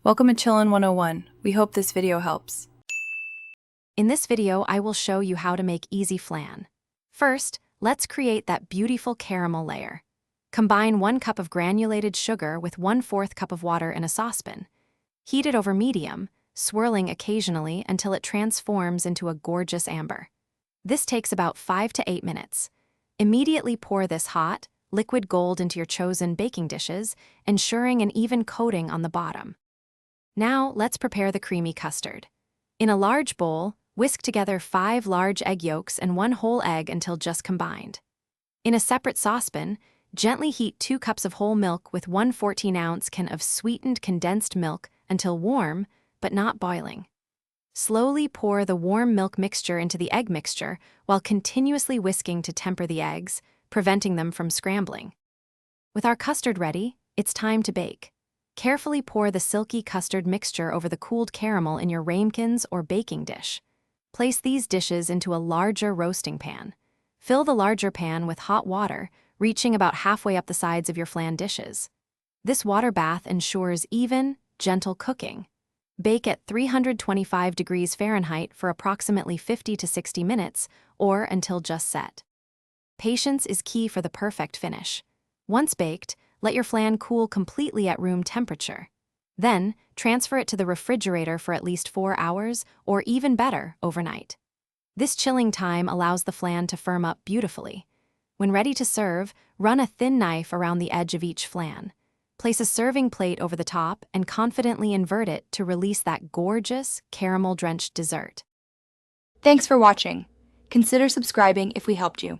Welcome to Chillin' 101. We hope this video helps. In this video, I will show you how to make easy flan. First, let's create that beautiful caramel layer. Combine 1 cup of granulated sugar with 1/4 cup of water in a saucepan. Heat it over medium, swirling occasionally until it transforms into a gorgeous amber. This takes about 5 to 8 minutes. Immediately pour this hot, liquid gold into your chosen baking dishes, ensuring an even coating on the bottom. Now, let's prepare the creamy custard. In a large bowl, whisk together 5 large egg yolks and 1 whole egg until just combined. In a separate saucepan, gently heat 2 cups of whole milk with 1 14-ounce can of sweetened condensed milk until warm, but not boiling. Slowly pour the warm milk mixture into the egg mixture while continuously whisking to temper the eggs, preventing them from scrambling. With our custard ready, it's time to bake. Carefully pour the silky custard mixture over the cooled caramel in your ramekins or baking dish. Place these dishes into a larger roasting pan. Fill the larger pan with hot water, reaching about halfway up the sides of your flan dishes. This water bath ensures even, gentle cooking. Bake at 325 degrees Fahrenheit for approximately 50 to 60 minutes, or until just set. Patience is key for the perfect finish. Once baked, let your flan cool completely at room temperature. Then, transfer it to the refrigerator for at least 4 hours, or even better, overnight. This chilling time allows the flan to firm up beautifully. When ready to serve, run a thin knife around the edge of each flan. Place a serving plate over the top and confidently invert it to release that gorgeous, caramel-drenched dessert. Thanks for watching. Consider subscribing if we helped you.